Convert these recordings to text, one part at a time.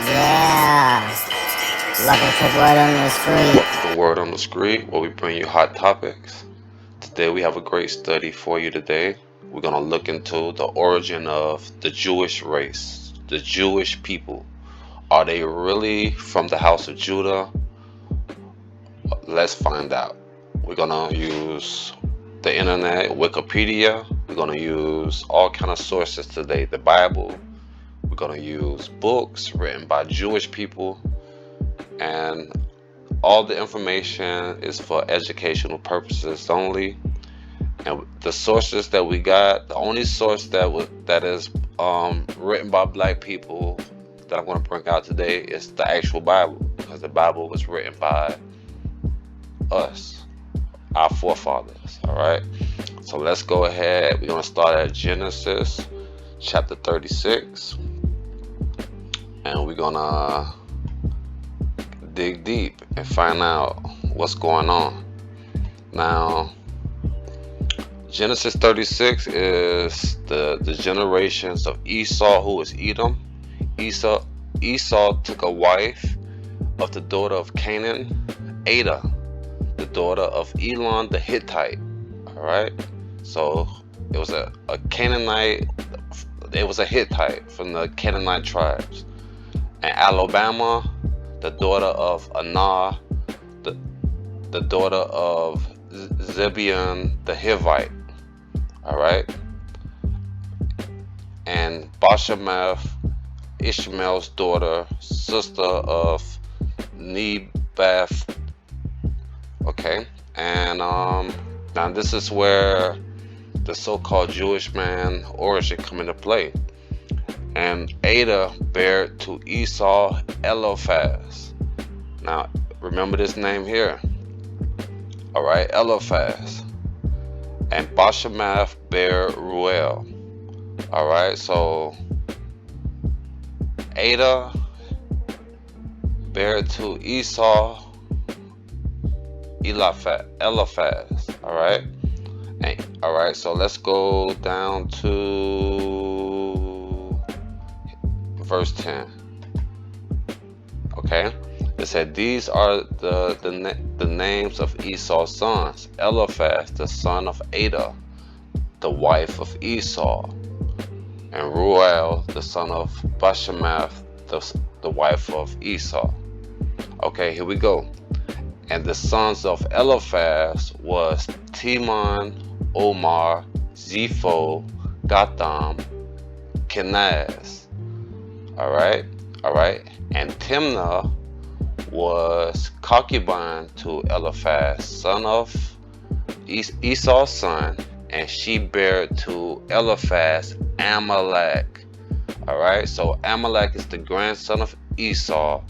Yeah, welcome to Word on the Street. Welcome to Word on the Street, where we bring you hot topics. Today we have a great study for you today. We're going to look into the origin of the Jewish race, the Jewish people. Are they really from the house of Judah? Let's find out. We're going to use the internet, Wikipedia. We're going to use all kind of sources today, the Bible. We're going to use books written by Jewish people, and all the information is for educational purposes only. And the sources that we got, the only source that is written by black people that I'm going to bring out today is the actual Bible, because the Bible was written by us, our forefathers. All right, so let's go ahead. We're going to start at Genesis chapter 36, and we're going to dig deep and find out what's going on. Now, Genesis 36 is the generations of Esau, who is Edom. Esau took a wife of the daughter of Canaan, Ada, the daughter of Elon the Hittite. All right, so it was a Canaanite. It was a Hittite from the Canaanite tribes. And Alabama, the daughter of Anah, the daughter of Zibeon the Hivite. All right, and Bashemath, Ishmael's daughter, sister of Nebath. Okay, and now this is where the so-called Jewish man origin come into play. And Ada bare to Esau Eliphaz. Now remember this name here. All right, Eliphaz. And Bashemath bare Ruel. All right, so Ada bare to Esau Eliphaz. All right, and all right. So let's go down to verse 10. Okay, it said these are the names of Esau's sons: Eliphaz, the son of Ada, the wife of Esau, and Ruel, the son of Bashemath, the wife of Esau. Okay, here we go. And the sons of Eliphaz was Timon, Omar, Zepho, Gatham, Kenaz. All right. And Timnah was concubine to Eliphaz, son of Esau's son, and she bare to Eliphaz Amalek. All right, so Amalek is the grandson of Esau,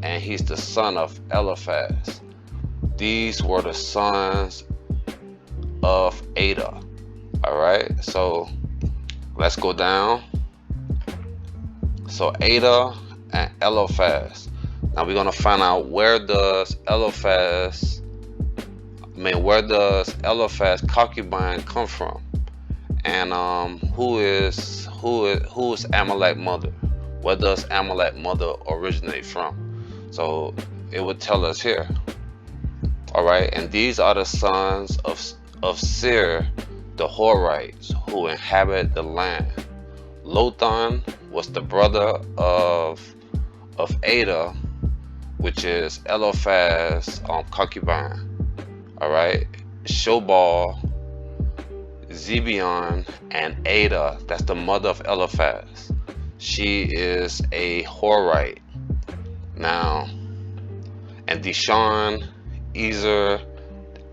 and he's the son of Eliphaz. These were the sons of Ada. All right, so let's go down. So Ada and Eliphaz. Now we're gonna find out where does Eliphaz concubine come from, and who is Amalek mother? Where does Amalek mother originate from? So it would tell us here. All right, and these are the sons of Seir, the Horites, who inhabit the land. Lotan was the brother of Ada, which is Eliphaz concubine. All right, Shobal, Zibeon, and Ada, that's the mother of Eliphaz. She is a Horite. Now, and Dishon, Ezer,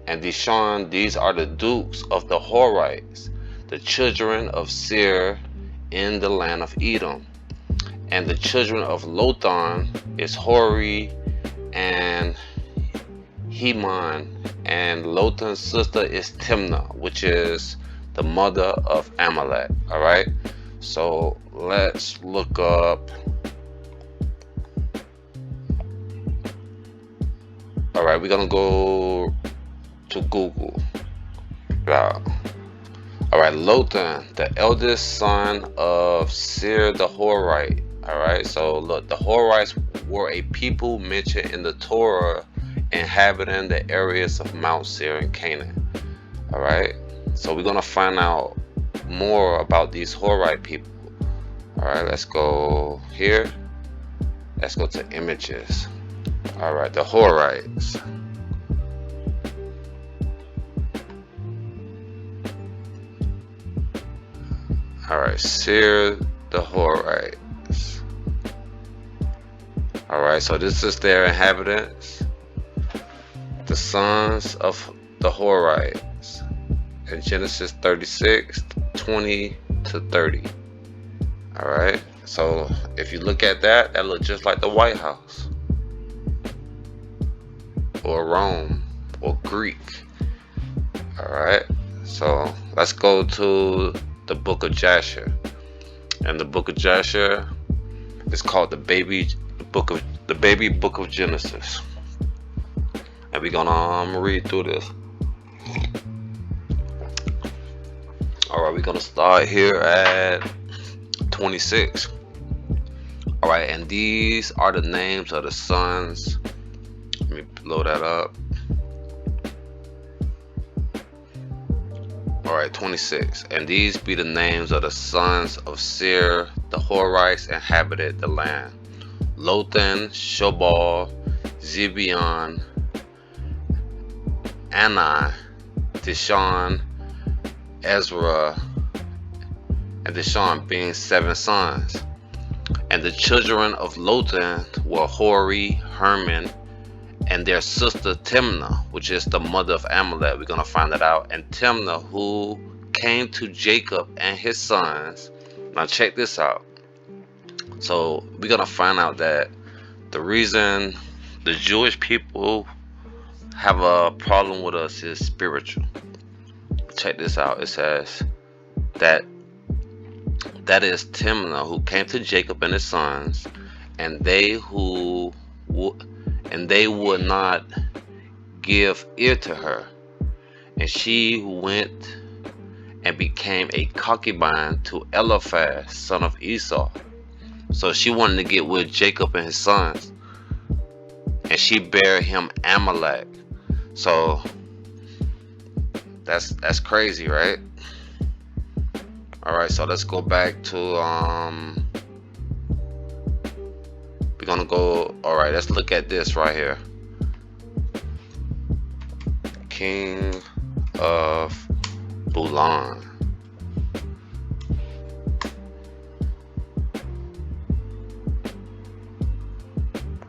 and Dishon, these are the dukes of the Horites, the children of Seir in the land of Edom. And the children of Lotan is Hori and Heman, and Lotan's sister is Timnah, which is the mother of Amalek. All right, so let's look up. All right, we're gonna go to Google. Wow. All right, Lotan, the eldest son of Seir the Horite, Alright, so look, the Horites were a people mentioned in the Torah inhabiting the areas of Mount Seir in Canaan. Alright, so we're gonna find out more about these Horite people. Alright, let's go here. Let's go to images. Alright, the Horites. Alright, Seir, the Horites. Alright, so this is their inhabitants, the sons of the Horites, in Genesis 36, 20 to 30. Alright, so if you look at that, that looks just like the White House, or Rome, or Greek. Alright, so let's go to the book of Jasher. And the book of Jasher is called the baby book of Genesis. And we're gonna read through this. Alright, we're gonna start here at 26. Alright, and these are the names of the sons. Let me blow that up. Alright, 26. And these be the names of the sons of Seir, the Horites inhabited the land: Lotan, Shobal, Zibeon, Ani, Dishon, Ezra, and Dishon being 7 sons. And the children of Lotan were Hori, Herman, and their sister Timnah, which is the mother of Amalek. We're going to find that out. And Timnah, who came to Jacob and his sons. Now check this out. So we're going to find out that the reason the Jewish people have a problem with us is spiritual. Check this out. It says that is Timnah, who came to Jacob and his sons, and they would not give ear to her, and she went and became a concubine to Eliphaz, son of Esau. So she wanted to get with Jacob and his sons, and she bare him Amalek. So that's crazy, right? All right, so let's go back to we're gonna go. All right, let's look at this right here. King of Bulan.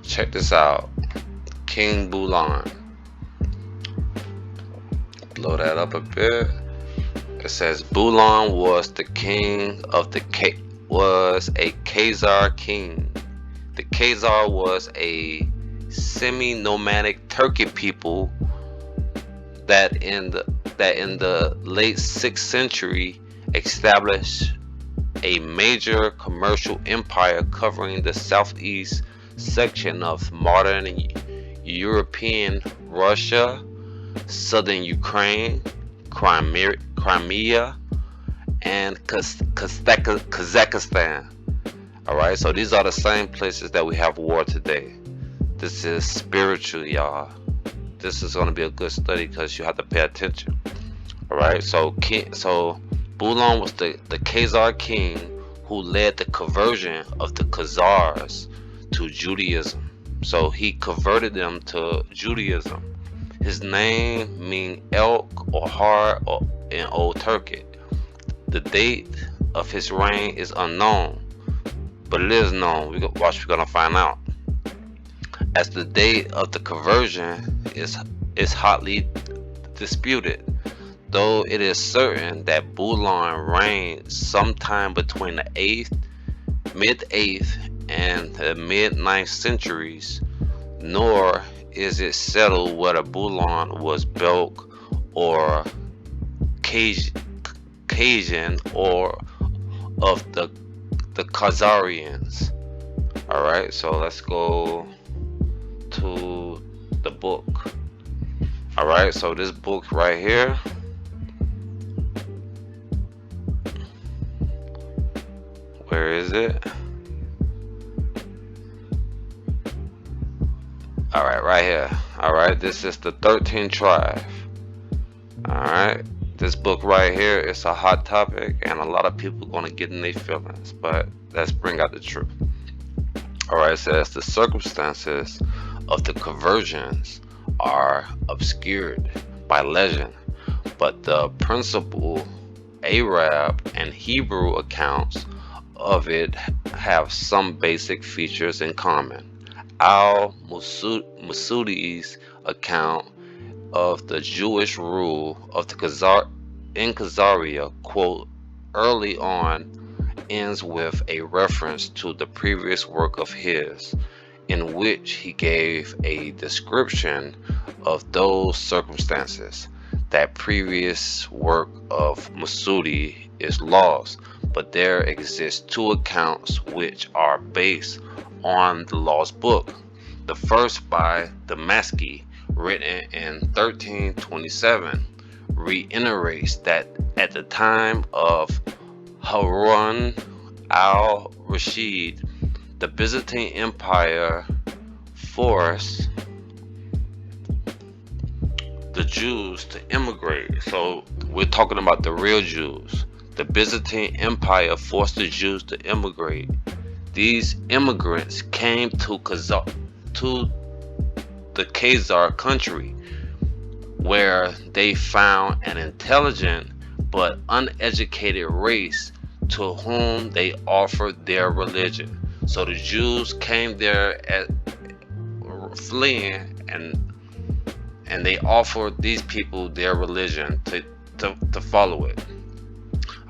Check this out. King Bulan. Blow that up a bit. It says Bulan was the king of the was a Khazar king. The Khazar was a semi-nomadic Turkic people that in the late 6th century established a major commercial empire covering the southeast section of modern European Russia, southern Ukraine, Crimea, and Kazakhstan. Alright, so these are the same places that we have war today. This is spiritual, y'all. This is going to be a good study because you have to pay attention. Alright, so Bulan was the Khazar king who led the conversion of the Khazars to Judaism. So he converted them to Judaism. His name means elk or hart in Old Turkic. The date of his reign is unknown, but it is known. We're gonna find out. As the date of the conversion is hotly disputed, though it is certain that Bulan reigned sometime between the mid-8th and the mid-9th centuries, nor is it settled whether Bulan was Belk or Cajun or of the Khazarians. Alright, so let's go to the book. Alright, so this book right here, where is it? All right, right here. All right, this is the 13th tribe. All right, this book right here is a hot topic, and a lot of people gonna get in their feelings. But let's bring out the truth. All right, it says the circumstances of the conversions are obscured by legend, but the principal Arab and Hebrew accounts of it have some basic features in common. Al-Masudi's account of the Jewish rule of the Khazaria, quote, early on ends with a reference to the previous work of his, in which he gave a description of those circumstances. That previous work of Masudi is lost, but there exist two accounts which are based on the lost book. The first by Damaski, written in 1327, reiterates that at the time of Harun al-Rashid, the Byzantine Empire forced the Jews to immigrate. So we're talking about the real Jews. The Byzantine Empire forced the Jews to immigrate. These immigrants came to the Khazar country, where they found an intelligent but uneducated race to whom they offered their religion. So the Jews came there at fleeing, and they offered these people their religion to follow it.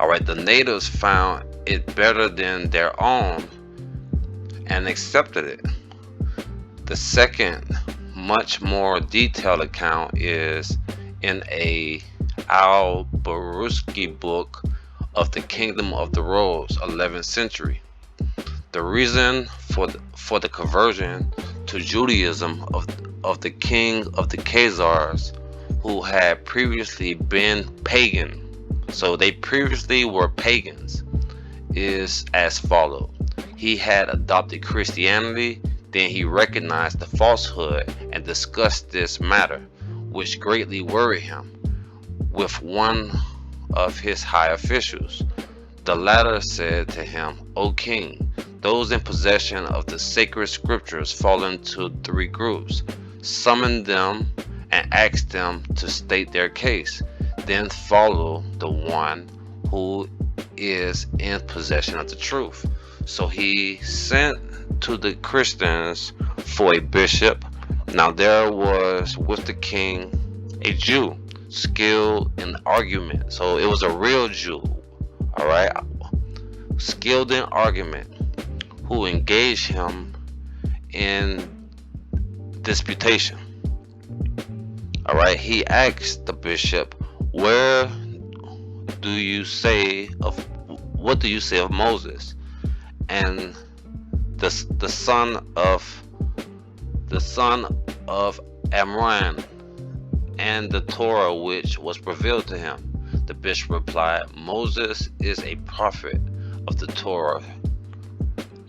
All right, the natives found it better than their own and accepted it. The second, much more detailed account is in a Al-Baruski book of the Kingdom of the Rose, 11th century. The reason for the conversion to Judaism of the king of the Khazars, who had previously been pagan, so they previously were pagans, is as follows. He had adopted Christianity, then he recognized the falsehood and discussed this matter, which greatly worried him, with one of his high officials. The latter said to him, O king, those in possession of the sacred scriptures fall into three groups. Summon them and ask them to state their case. Then follow the one who is in possession of the truth. So he sent to the Christians for a bishop. Now there was with the king a Jew skilled in argument. So it was a real Jew, all right, skilled in argument, who engaged him in disputation. All right, he asked the bishop, "Where do you say of what do you say of Moses and the son of Amram and the Torah which was revealed to him?" The bishop replied, "Moses is a prophet of the Torah,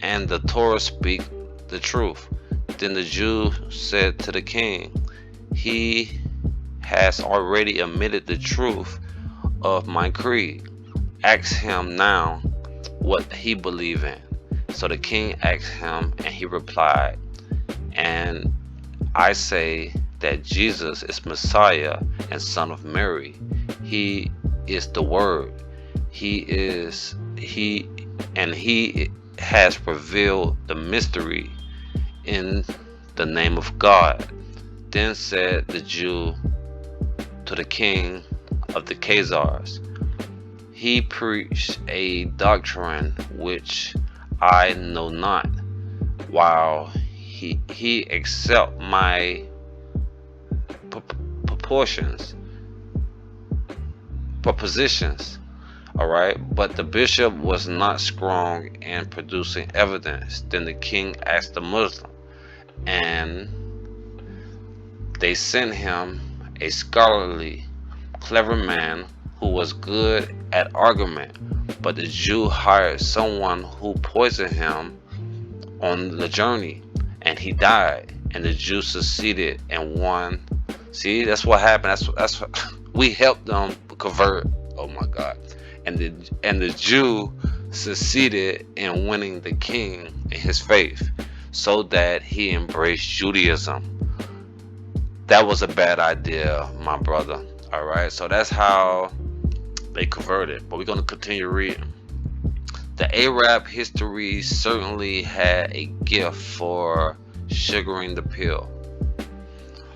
and the Torah speak the truth." Then the Jew said to the king, "He has already admitted the truth of my creed. Ask him now what he believes in." So the king asked him, and he replied, "And I say that Jesus is Messiah and Son of Mary. He is the Word. He has revealed the mystery in the name of God." Then said the Jew to the king of the Khazars, "He preached a doctrine which I know not, while he accept my propositions." All right, but the bishop was not strong in producing evidence. Then the king asked the Muslim, and they sent him a scholarly, clever man who was good at argument. But the Jew hired someone who poisoned him on the journey, and he died. and the Jews succeeded and won. See, that's what happened. That's what, we helped them convert. Oh my God! And the Jew succeeded in winning the king in his faith, so that he embraced Judaism. That was a bad idea, my brother. All right, so that's how they converted. But we're gonna continue reading. The Arab history certainly had a gift for sugaring the pill.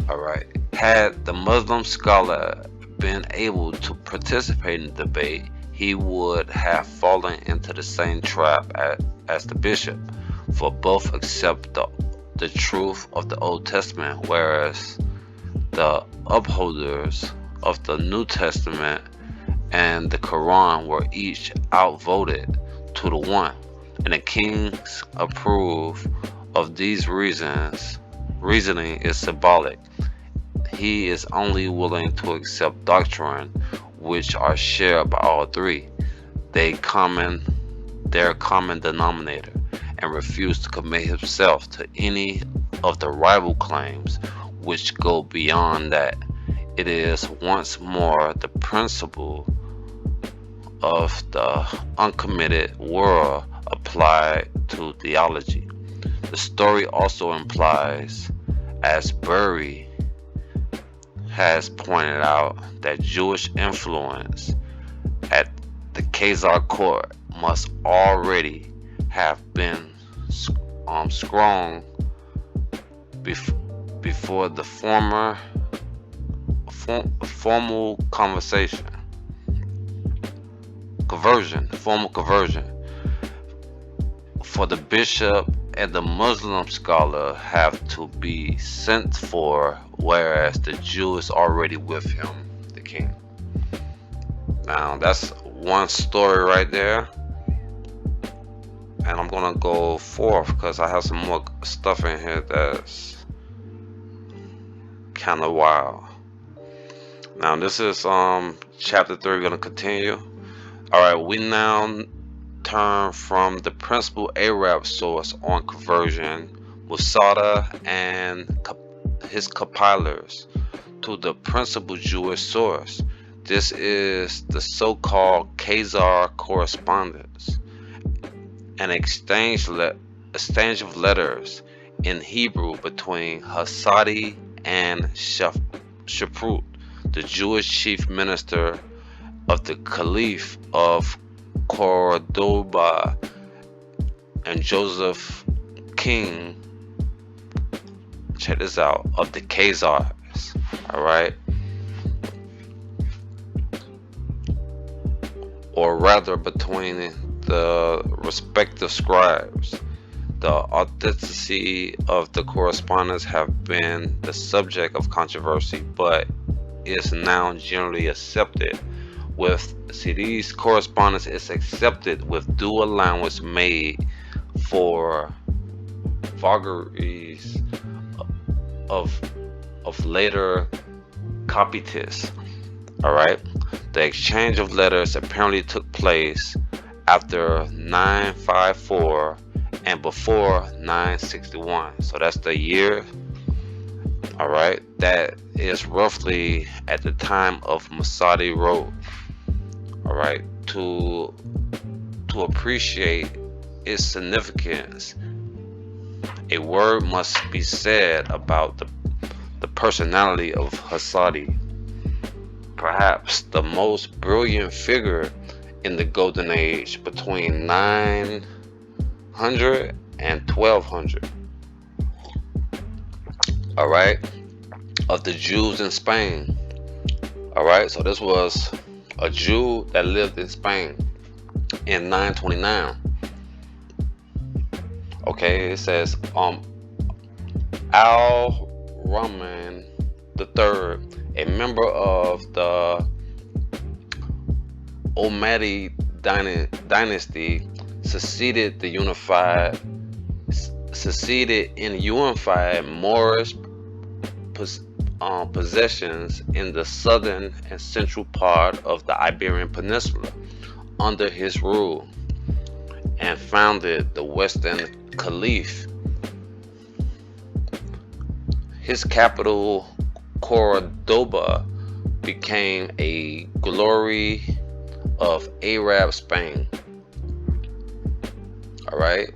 Alright. Had the Muslim scholar been able to participate in the debate, he would have fallen into the same trap as the bishop, for both accept the truth of the Old Testament, whereas the upholders of the New Testament and the Quran were each outvoted 2-1, and the kings approve of these reasoning is symbolic. He is only willing to accept doctrine which are shared by all three, their common denominator, and refuse to commit himself to any of the rival claims which go beyond that. It is once more the principle of the uncommitted world applied to theology. The story also implies, as Bury has pointed out, that Jewish influence at the Khazar court must already have been strong before the formal conversion, for the bishop and the Muslim scholar have to be sent for, whereas the Jew is already with him, the king. Now that's one story right there, and I'm gonna go forth because I have some more stuff in here that's kind of wild. Now this is chapter 3. We're gonna continue. Alright, we now turn from the principal Arab source on conversion, Masada and his compilers, to the principal Jewish source. This is the so-called Khazar correspondence, an exchange of letters in Hebrew between Hasadi and Shaprut, the Jewish chief minister of the Caliph of Cordoba, and Joseph King, check this out, of the Khazars. Alright, or rather between the respective scribes. The authenticity of the correspondence have been the subject of controversy, but is now generally accepted. These correspondence is accepted with due allowance made for vagaries of later copyists. Alright, the exchange of letters apparently took place after 954 and before 961, so that's the year. Alright, that is roughly at the time of Masadi wrote. Alright, to appreciate its significance, a word must be said about the personality of Hasadi, perhaps the most brilliant figure in the Golden Age between 900 and 1200. Alright, of the Jews in Spain. Alright, so this was a Jew that lived in Spain in 929. Okay, it says Al-Rahman III, a member of the Umayyad dynasty, succeeded in unified Moorish possessions in the southern and central part of the Iberian Peninsula under his rule, and founded the Western Caliph His capital, Cordoba, became a glory of Arab Spain, all right,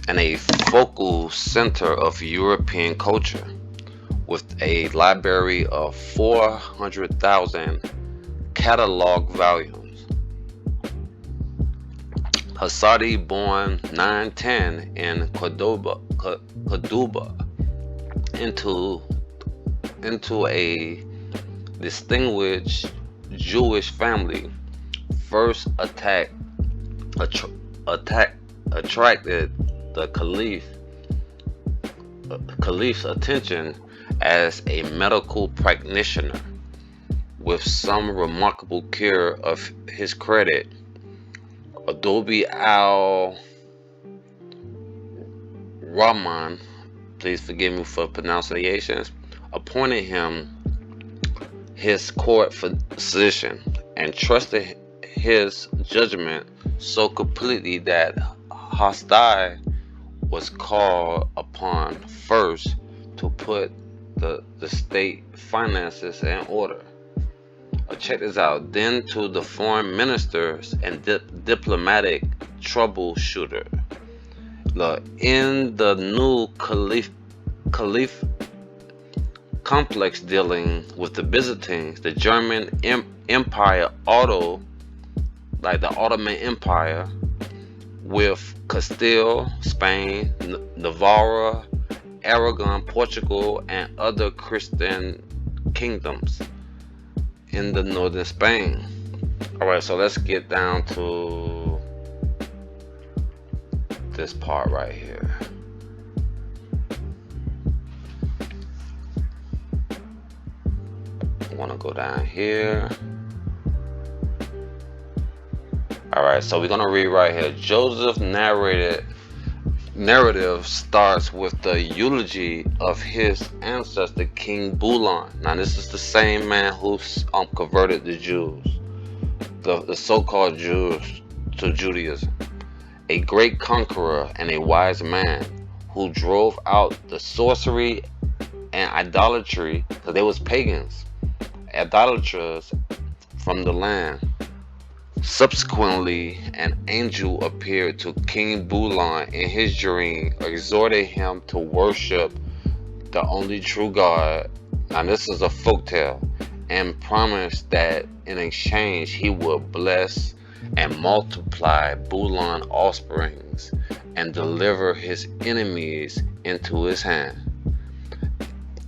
and a focal center of European culture, with a library of 400,000 catalog volumes. Hassadi, born 910 in Cordoba into a distinguished Jewish family, first attracted the caliph's attention as a medical practitioner, with some remarkable cure of his credit. Adobe al-Rahman, please forgive me for pronunciations, appointed him his court physician and trusted his judgment so completely that Hasdai was called upon first to put the state finances in order. Check this out. Then to the foreign ministers and diplomatic troubleshooter. Look, in the new caliph complex dealing with the Byzantines, the German Empire, like the Ottoman Empire, with Castile, Spain, Navarre, Aragon, Portugal, and other Christian kingdoms in the northern Spain. Alright, so let's get down to this part right here. I want to go down here. Alright, so we're going to read right here. Joseph's narrative starts with the eulogy of his ancestor, King Bulan. Now, this is the same man who converted the Jews, the so-called Jews, to Judaism. A great conqueror and a wise man who drove out the sorcery and idolatry, because they was pagans, idolaters, from the land. Subsequently, an angel appeared to King Bulan in his dream, exhorted him to worship the only true God. Now, this is a folktale, and promised that in exchange he would bless and multiply Bulan's offsprings and deliver his enemies into his hand,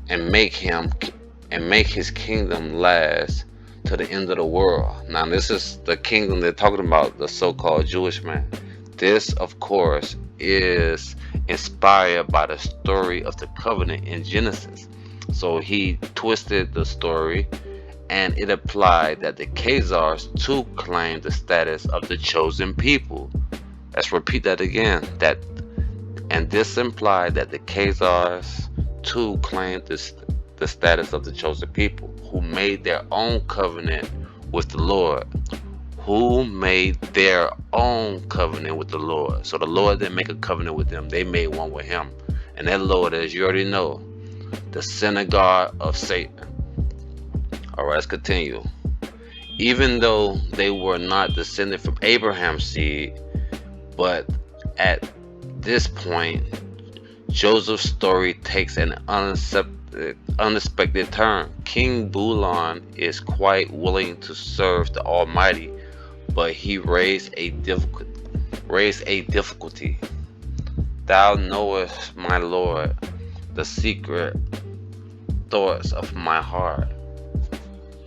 and make his kingdom last to the end of the world. Now, this is the kingdom they're talking about, the so-called Jewish man. This, of course, is inspired by the story of the covenant in Genesis. So he twisted the story, and it implied that the Khazars too claimed the status of the chosen people. Let's repeat that again. And this implied that the Khazars too claimed the status of the chosen people, who made their own covenant with the Lord. So the Lord didn't make a covenant with them, they made one with him. And that Lord, as you already know, the synagogue of Satan. Alright, let's continue. Even though they were not descended from Abraham's seed, but at this point, Joseph's story takes an unexpected turn. King Bulan is quite willing to serve the Almighty, but he raised a difficulty. Thou knowest, my Lord, the secret thoughts of my heart,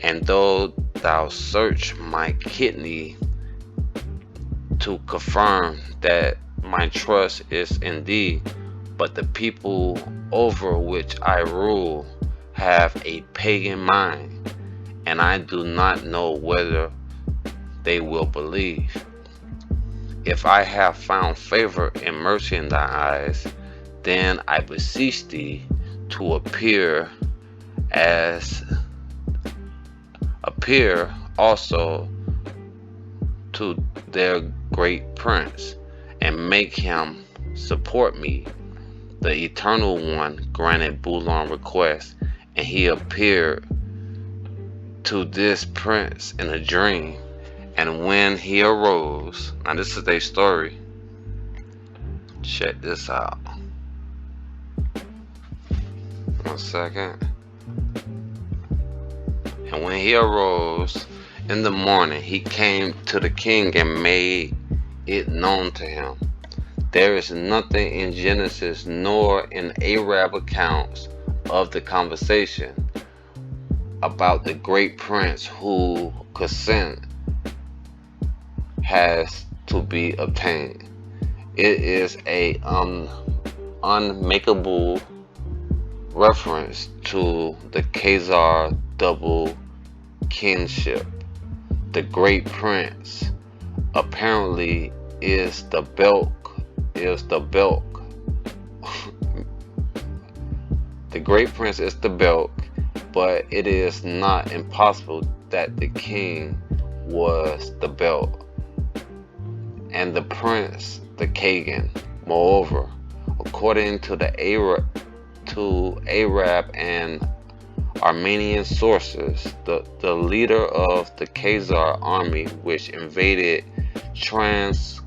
and though thou search my kidney to confirm that my trust is in thee, but the people over which I rule have a pagan mind, and I do not know whether they will believe. If I have found favor and mercy in thy eyes, then I beseech thee to appear also to their great prince, and make him support me, the Eternal One granted Bulan's request, and he appeared to this prince in a dream. And when he arose, now this is their story. Check this out. 1 second. And when he arose in the morning, he came to the king and made it known to him. There is nothing in Genesis nor in Arab accounts of the conversation about the great prince who consent has to be obtained. It is a unmakeable reference to the Khazar double kinship. The great prince apparently is the Belk. The great prince is the Belk, but it is not impossible that the king was the Belk and the prince the Kagan. Moreover, according to the Arab and Armenian sources, the leader of the Khazar army, which invaded Transcaucasia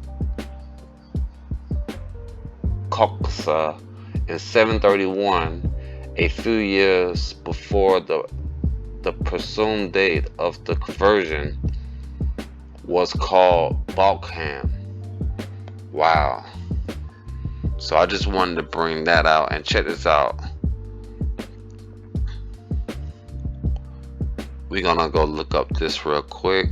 in 731, a few years before the presumed date of the conversion, was called Balkham. Wow. So I just wanted to bring that out, and check this out. We're gonna go look up this real quick.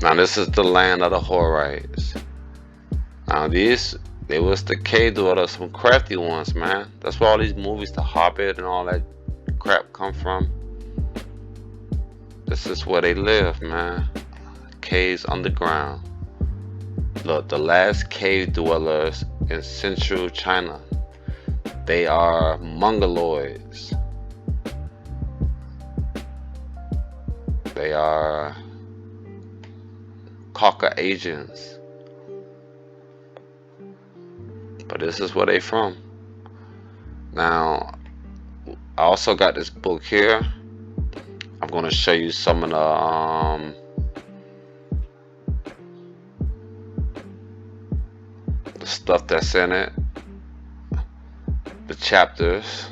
Now this is the land of the Horites. Now they was the cave dwellers, some crafty ones, man. That's where all these movies, The Hobbit and all that crap come from. This is where they live, man. Caves underground. Look, the last cave dwellers in central China. They are Mongoloids. They are Caucasians. But this is where they from. Now, I also got this book here. I'm going to show you some of the stuff that's in it. The chapters.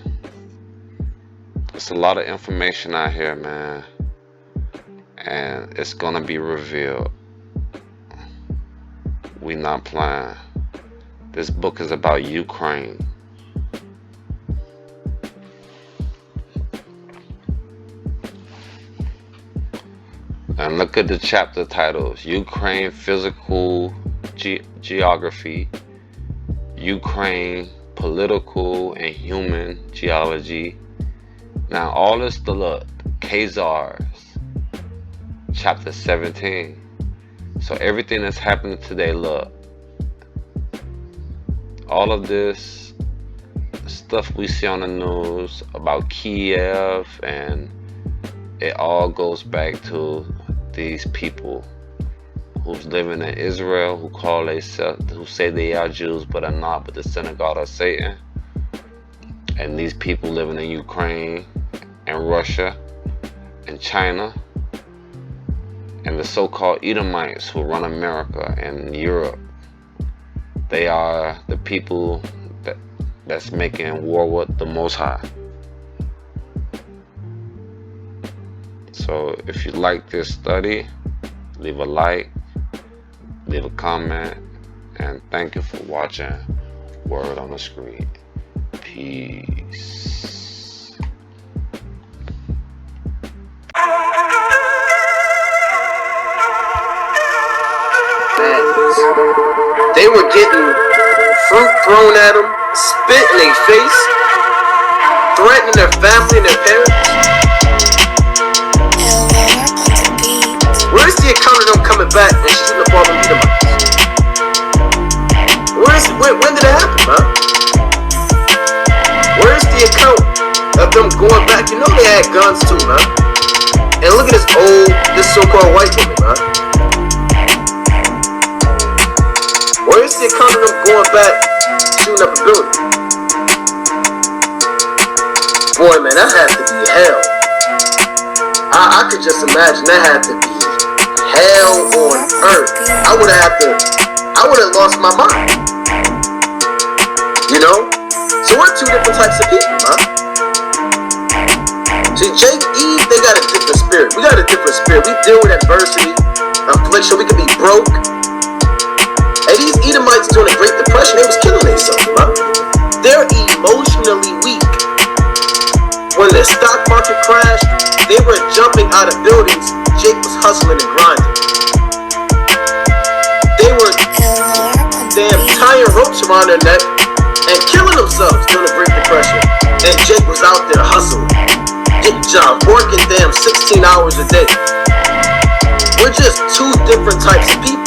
There's a lot of information out here, man. And it's going to be revealed. We not playing. This book is about Ukraine. And look at the chapter titles. Ukraine Physical Geography, Ukraine Political and Human Geology. Now all this, the look, Khazars, chapter 17. So everything that's happening today, look, all of this stuff we see on the news about Kiev, and it all goes back to these people who's living in Israel, who say they are Jews but are not, but the synagogue of Satan. And these people living in Ukraine and Russia and China, and the so-called Edomites who run America and Europe. They are the people that's making war with the Most High. So if you like this study, leave a like, leave a comment, and thank you for watching Word on the Screen. Peace. They were getting fruit thrown at them, spit in their face, threatening their family and their parents. Where's the account of them coming back and shooting up all them Edomites? them going back, you know they had guns too, man. And look at this so-called white woman, man. Where is the account of them going back, shooting up a building? Boy, man, that had to be hell. I could just imagine that had to be hell on earth. I would have lost my mind. You know? So we're two different types of people, man. See, Jake, Eve, they got a different spirit. We got a different spirit. We deal with adversity, affliction. We could be broke. And these Edomites during the Great Depression, they was killing themselves, man. They're emotionally weak. When the stock market crashed, they were jumping out of buildings. Jake was hustling and grinding. They were tying ropes around their neck and killing themselves during the Great Depression. And Jake was out there hustling, getting jobs, working 16 hours a day. We're just two different types of people.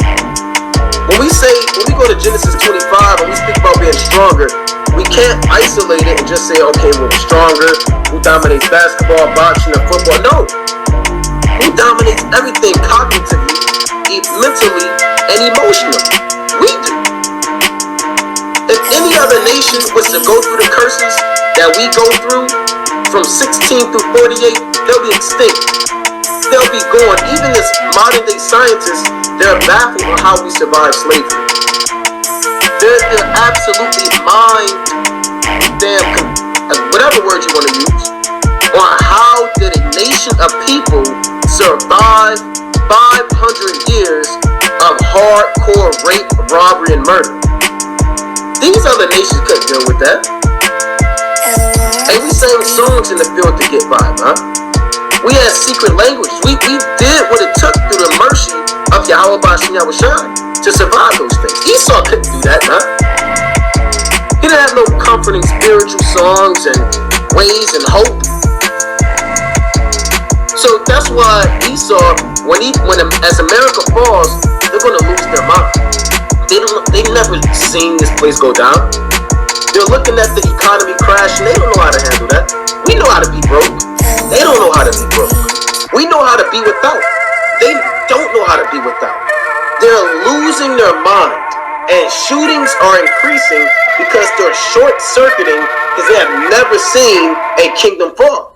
When we go to Genesis 25 and we speak about being stronger, we can't isolate it and just say, okay, well, we're stronger. Who dominates basketball, boxing, and football? No. Who dominates everything cognitively, mentally, and emotionally? We do. If any other nation was to go through the curses that we go through from 16 through 48, they'll be extinct. They'll be gone. Even as modern day scientists, they're baffled on how we survived slavery. They're absolutely whatever word you want to use, on how did a nation of people survive 500 years of hardcore rape, robbery, and murder. These other nations couldn't deal with that. And we sang songs in the field to get by, man. We had secret language. We did what it took through the mercy of Yahweh Bashim Yahushai to survive those things. Esau couldn't do that, man. He didn't have no comforting spiritual songs and ways and hope. So that's why Esau, as America falls, they're gonna lose their mind. They've never seen this place go down. They're looking at the economy crash and they don't know how to handle that. We know how to be broke. They don't know how to be broke. We know how to be without. They don't know how to be without. They're losing their mind. And shootings are increasing because they're short-circuiting because they have never seen a kingdom fall.